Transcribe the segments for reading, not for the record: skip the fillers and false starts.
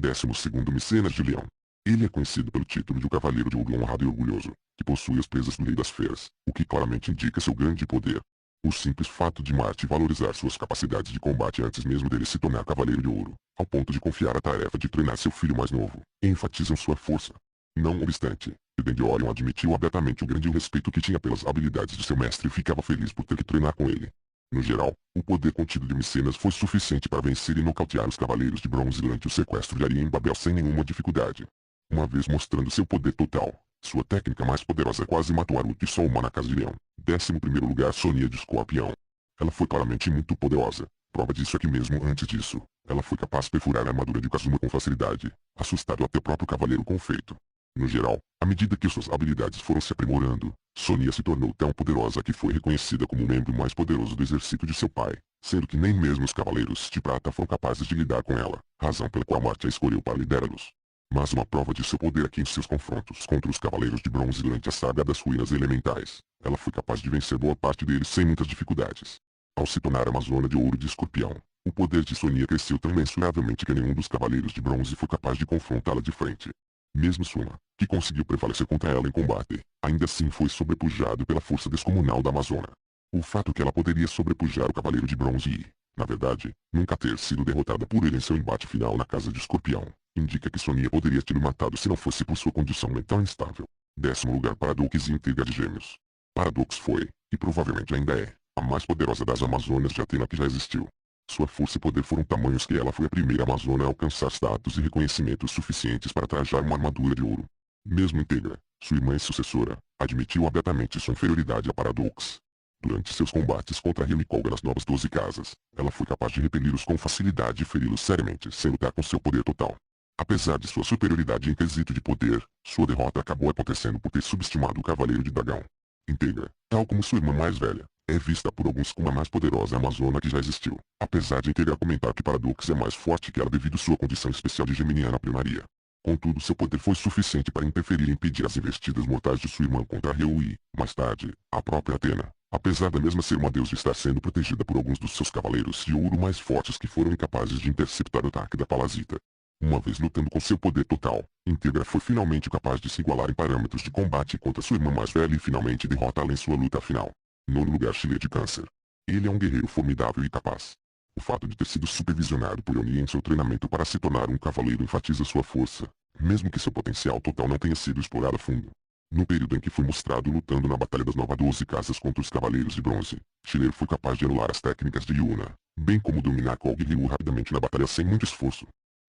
12º Mecenas de Leão. Ele é conhecido pelo título de o Cavaleiro de Ouro honrado e orgulhoso, que possui as presas do Rei das Feras, o que claramente indica seu grande poder. O simples fato de Marte valorizar suas capacidades de combate antes mesmo dele se tornar Cavaleiro de Ouro, ao ponto de confiar a tarefa de treinar seu filho mais novo, enfatizam sua força. Não obstante, Elendilion admitiu abertamente o grande respeito que tinha pelas habilidades de seu mestre e ficava feliz por ter que treinar com ele. No geral, o poder contido de Mecenas foi suficiente para vencer e nocautear os Cavaleiros de Bronze durante o sequestro de Arya em Babel sem nenhuma dificuldade. Uma vez mostrando seu poder total, sua técnica mais poderosa quase matou Aruto e Soma na Casa de Leão. 11º lugar Sonia de Escorpião. Ela foi claramente muito poderosa. Prova disso é que mesmo antes disso, ela foi capaz de perfurar a armadura de Kazuma com facilidade, assustado até o próprio cavaleiro com o feito. No geral, à medida que suas habilidades foram se aprimorando, Sonia se tornou tão poderosa que foi reconhecida como o membro mais poderoso do exército de seu pai, sendo que nem mesmo os Cavaleiros de Prata foram capazes de lidar com ela, razão pela qual Marte a escolheu para liderá-los. Mas uma prova de seu poder é que em seus confrontos contra os Cavaleiros de Bronze durante a saga das Ruínas Elementais, ela foi capaz de vencer boa parte deles sem muitas dificuldades. Ao se tornar Amazona de Ouro de Escorpião, o poder de Sonia cresceu tão mensuravelmente que nenhum dos Cavaleiros de Bronze foi capaz de confrontá-la de frente. Mesmo Soma, que conseguiu prevalecer contra ela em combate, ainda assim foi sobrepujado pela força descomunal da Amazona. O fato que ela poderia sobrepujar o Cavaleiro de Bronze e, na verdade, nunca ter sido derrotada por ele em seu embate final na Casa de Escorpião, indica que Sonia poderia ter o matado se não fosse por sua condição mental instável. 10º lugar Paradox e Intriga de Gêmeos. Paradox foi, e provavelmente ainda é, a mais poderosa das Amazonas de Atena que já existiu. Sua força e poder foram tamanhos que ela foi a primeira Amazona a alcançar status e reconhecimentos suficientes para trajar uma armadura de ouro. Mesmo Integra, sua irmã e sucessora, admitiu abertamente sua inferioridade a Paradox. Durante seus combates contra Rio e Kolga nas Novas 12 Casas, ela foi capaz de repeli-los com facilidade e feri-los seriamente sem lutar com seu poder total. Apesar de sua superioridade em quesito de poder, sua derrota acabou acontecendo por ter subestimado o Cavaleiro de Dragão. Integra, tal como sua irmã mais velha, é vista por alguns como a mais poderosa Amazona que já existiu, apesar de Integra comentar que Paradox é mais forte que ela devido sua condição especial de geminiana plenária. Contudo, seu poder foi suficiente para interferir e impedir as investidas mortais de sua irmã contra Reu e, mais tarde, a própria Atena, apesar da mesma ser uma deusa estar sendo protegida por alguns dos seus cavaleiros de ouro mais fortes que foram incapazes de interceptar o ataque da Parasita. Uma vez lutando com seu poder total, Integra foi finalmente capaz de se igualar em parâmetros de combate contra sua irmã mais velha e finalmente derrotá-la em sua luta final. 9º lugar Chile de Câncer. Ele é um guerreiro formidável e capaz. O fato de ter sido supervisionado por Oni em seu treinamento para se tornar um cavaleiro enfatiza sua força, mesmo que seu potencial total não tenha sido explorado a fundo. No período em que foi mostrado lutando na Batalha das Novas 12 Casas contra os Cavaleiros de Bronze, Chile foi capaz de anular as técnicas de Yuna, bem como dominar Kog e Ryu rapidamente na batalha sem muito esforço.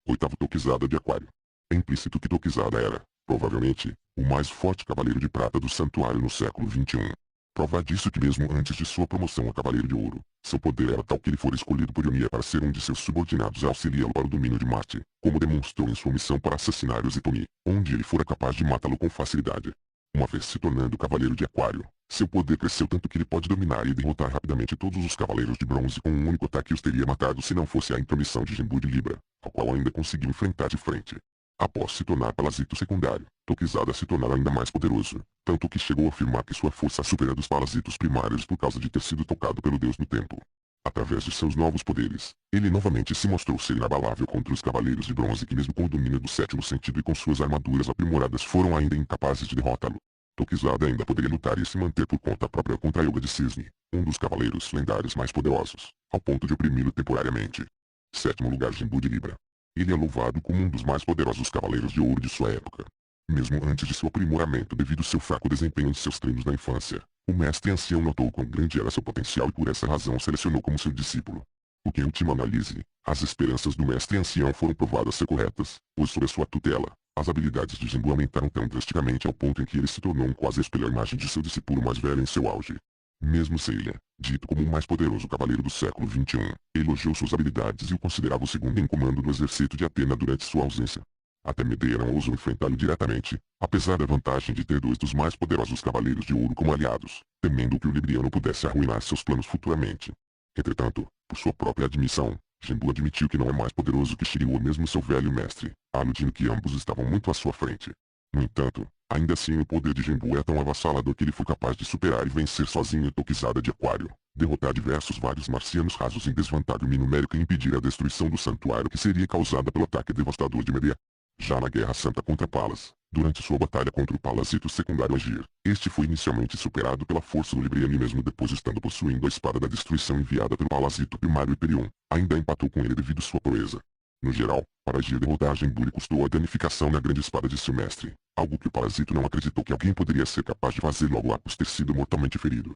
8º Toquizada de Aquário. É implícito que Toquizada era, provavelmente, o mais forte cavaleiro de prata do santuário no século XXI. Prova disso que mesmo antes de sua promoção a Cavaleiro de Ouro, seu poder era tal que ele fora escolhido por Yonia para ser um de seus subordinados e auxiliá-lo para o domínio de Marte, como demonstrou em sua missão para assassinar Yositomi, onde ele fora capaz de matá-lo com facilidade. Uma vez se tornando Cavaleiro de Aquário, seu poder cresceu tanto que ele pode dominar e derrotar rapidamente todos os Cavaleiros de Bronze com um único ataque e os teria matado se não fosse a intromissão de Genbu de Libra, ao qual ainda conseguiu enfrentar de frente. Após se tornar parasito secundário, Toquizada se tornara ainda mais poderoso, tanto que chegou a afirmar que sua força supera dos parasitos primários por causa de ter sido tocado pelo Deus do Tempo. Através de seus novos poderes, ele novamente se mostrou ser inabalável contra os Cavaleiros de Bronze que mesmo com o domínio do sétimo sentido e com suas armaduras aprimoradas foram ainda incapazes de derrotá-lo. Toquizada ainda poderia lutar e se manter por conta própria contra Yoga de Cisne, um dos cavaleiros lendários mais poderosos, ao ponto de oprimi-lo temporariamente. 7º lugar Genbu de Libra. Ele é louvado como um dos mais poderosos cavaleiros de ouro de sua época. Mesmo antes de seu aprimoramento devido ao seu fraco desempenho em seus treinos na infância, o mestre ancião notou quão grande era seu potencial e por essa razão o selecionou como seu discípulo. O que em última análise, as esperanças do mestre ancião foram provadas ser corretas, pois sob a sua tutela, as habilidades de Genbu aumentaram tão drasticamente ao ponto em que ele se tornou um quase espelho à imagem de seu discípulo mais velho em seu auge. Mesmo Seiya, dito como o mais poderoso cavaleiro do século XXI, elogiou suas habilidades e o considerava o segundo em comando do exército de Atena durante sua ausência. Até Medeiros ousou enfrentá-lo diretamente, apesar da vantagem de ter dois dos mais poderosos cavaleiros de ouro como aliados, temendo que o Libriano pudesse arruinar seus planos futuramente. Entretanto, por sua própria admissão, Genbu admitiu que não é mais poderoso que Shiryu ou mesmo seu velho mestre, aludindo que ambos estavam muito à sua frente. No entanto, ainda assim o poder de Genbu é tão avassalador que ele foi capaz de superar e vencer sozinho Toquizada de Aquário, derrotar diversos vários marcianos rasos em desvantagem numérica e impedir a destruição do santuário que seria causada pelo ataque devastador de Medea. Já na Guerra Santa contra Palas, durante sua batalha contra o Parasito secundário Agir, este foi inicialmente superado pela força do Libriano e mesmo depois estando possuindo a espada da destruição enviada pelo Parasito primário Hyperion, ainda empatou com ele devido sua proeza. No geral, para Agir derrotar a Gemburi custou a danificação na grande espada de seu mestre, algo que o Parasito não acreditou que alguém poderia ser capaz de fazer logo após ter sido mortalmente ferido.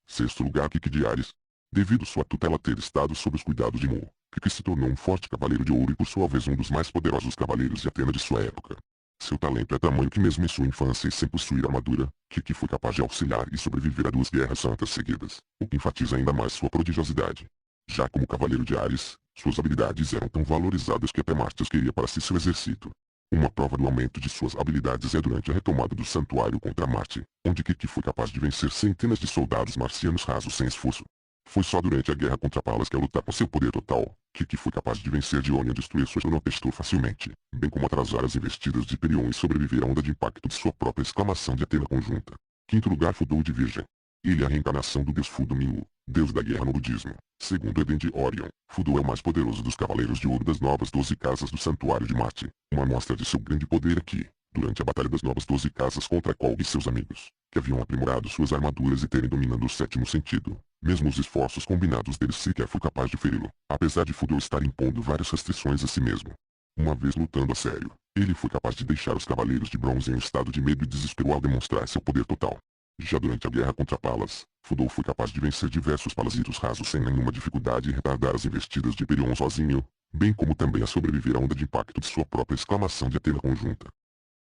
Sexto lugar, Kiki de Ares. Devido sua tutela ter estado sob os cuidados de Mu, Kiki se tornou um forte cavaleiro de ouro e por sua vez um dos mais poderosos cavaleiros de Atena de sua época. Seu talento é tamanho que mesmo em sua infância e sem possuir armadura, Kiki foi capaz de auxiliar e sobreviver a 2 guerras santas seguidas, o que enfatiza ainda mais sua prodigiosidade. Já como cavaleiro de Ares, suas habilidades eram tão valorizadas que até Marte as queria para si seu exército. Uma prova do aumento de suas habilidades é durante a retomada do santuário contra Marte, onde Kiki foi capaz de vencer centenas de soldados marcianos rasos sem esforço. Foi só durante a guerra contra Palas que ao lutar com seu poder total, Kiki foi capaz de vencer Dione e destruir sua Xenopestor facilmente, bem como atrasar as investidas de Hyperion e sobreviver à onda de impacto de sua própria exclamação de Atena conjunta. Quinto lugar, Fudou de Virgem. Ele é a reencarnação do deus Fudo Minwu, deus da guerra no budismo. Segundo Eden de Orion, Fudo é o mais poderoso dos cavaleiros de ouro das novas 12 casas do santuário de Marte. Uma mostra de seu grande poder aqui, durante a batalha das novas 12 casas contra Kolg e seus amigos, que haviam aprimorado suas armaduras e terem dominado o sétimo sentido. Mesmo os esforços combinados deles sequer foi capaz de feri-lo, apesar de Fudo estar impondo várias restrições a si mesmo. Uma vez lutando a sério, ele foi capaz de deixar os cavaleiros de bronze em um estado de medo e desespero ao demonstrar seu poder total. Já durante a guerra contra Palas, Fudo foi capaz de vencer diversos Palasitos rasos sem nenhuma dificuldade e retardar as investidas de Hyperion sozinho, bem como também a sobreviver à onda de impacto de sua própria exclamação de Atena conjunta.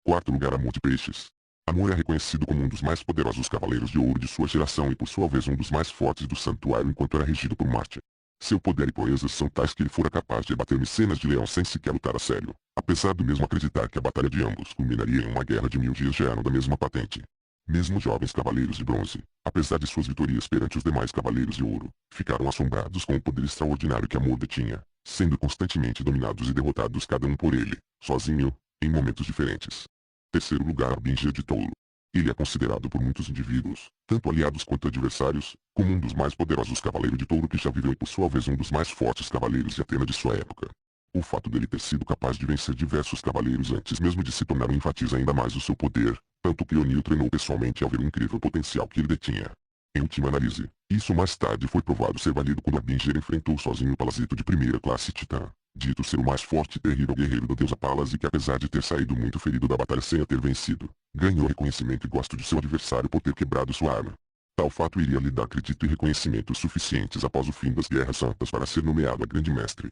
Quarto lugar, Amor de Peixes. Amor é reconhecido como um dos mais poderosos cavaleiros de ouro de sua geração e por sua vez um dos mais fortes do santuário enquanto era regido por Marte. Seu poder e proezas são tais que ele fora capaz de abater micenas de leão sem sequer lutar a sério, apesar do mesmo acreditar que a batalha de ambos culminaria em uma guerra de 1000 dias já eram da mesma patente. Mesmo os jovens cavaleiros de bronze, apesar de suas vitorias perante os demais cavaleiros de ouro, ficaram assombrados com o poder extraordinário que Amor detinha, sendo constantemente dominados e derrotados cada um por ele, sozinho, em momentos diferentes. Terceiro lugar, Arbinger de Touro. Ele é considerado por muitos indivíduos, tanto aliados quanto adversários, como um dos mais poderosos cavaleiros de touro que já viveu e por sua vez um dos mais fortes cavaleiros de Atena de sua época. O fato dele ter sido capaz de vencer diversos cavaleiros antes mesmo de se tornar enfatiza ainda mais o seu poder, tanto que O'Neill treinou pessoalmente ao ver o incrível potencial que ele detinha. Em última análise, isso mais tarde foi provado ser válido quando Arbinger enfrentou sozinho o Parasito de primeira classe Titã, dito ser o mais forte e terrível guerreiro da deusa Palas e que apesar de ter saído muito ferido da batalha sem a ter vencido, ganhou reconhecimento e gosto de seu adversário por ter quebrado sua arma. Tal fato iria lhe dar crédito e reconhecimento suficientes após o fim das Guerras Santas para ser nomeado a Grande Mestre.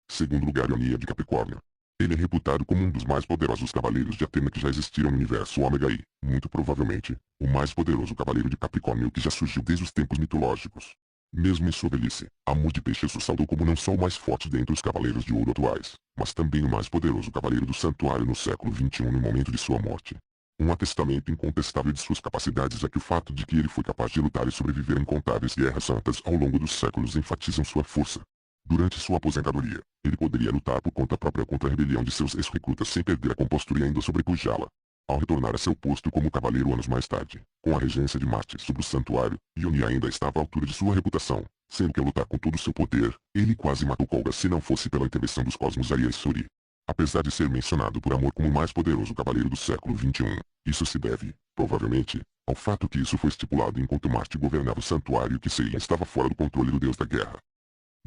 Segundo lugar, Ionia de Capricórnio. Ele é reputado como um dos mais poderosos cavaleiros de Atena que já existiram no universo Ômega e, muito provavelmente, o mais poderoso cavaleiro de Capricórnio que já surgiu desde os tempos mitológicos. Mesmo em sua velhice, Amor de Peixes o saudou como não só o mais forte dentre os cavaleiros de ouro atuais, mas também o mais poderoso cavaleiro do santuário no século XXI no momento de sua morte. Um atestamento incontestável de suas capacidades é que o fato de que ele foi capaz de lutar e sobreviver a incontáveis guerras santas ao longo dos séculos enfatizam sua força. Durante sua aposentadoria, ele poderia lutar por conta própria contra a rebelião de seus ex-recrutas sem perder a compostura e ainda sobrepujá-la. Ao retornar a seu posto como cavaleiro anos mais tarde, com a regência de Marte sobre o santuário, Ionia ainda estava à altura de sua reputação, sendo que ao lutar com todo o seu poder, ele quase matou Kolga se não fosse pela intervenção dos cosmos Aria e Suri. Apesar de ser mencionado por Amor como o mais poderoso cavaleiro do século XXI, isso se deve, provavelmente, ao fato que isso foi estipulado enquanto Marte governava o santuário e que Seiya estava fora do controle do deus da guerra.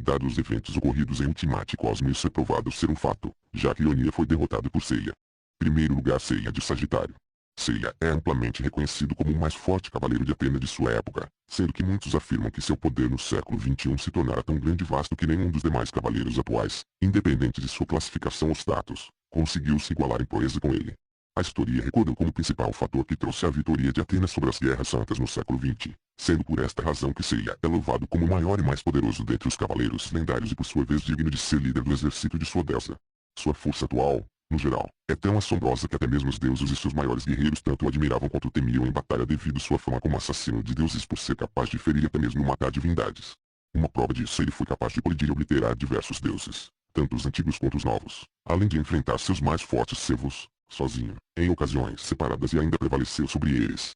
Dados os eventos ocorridos em Ultimate Cosmo, isso é provado ser um fato, já que Ionia foi derrotado por Seiya. Primeiro lugar, Seiya de Sagitário. Seiya é amplamente reconhecido como o mais forte cavaleiro de Atena de sua época, sendo que muitos afirmam que seu poder no século XXI se tornara tão grande e vasto que nenhum dos demais cavaleiros atuais, independente de sua classificação ou status, conseguiu se igualar em proeza com ele. A história recorda como principal fator que trouxe a vitória de Atena sobre as Guerras Santas no século XX, sendo por esta razão que Seiya é louvado como o maior e mais poderoso dentre os cavaleiros lendários e por sua vez digno de ser líder do exército de sua deusa. Sua força atual, no geral, é tão assombrosa que até mesmo os deuses e seus maiores guerreiros tanto o admiravam quanto o temiam em batalha devido sua fama como assassino de deuses por ser capaz de ferir e até mesmo matar divindades. Uma prova disso, ele foi capaz de colidir e obliterar diversos deuses, tanto os antigos quanto os novos, além de enfrentar seus mais fortes servos, sozinho, em ocasiões separadas e ainda prevaleceu sobre eles.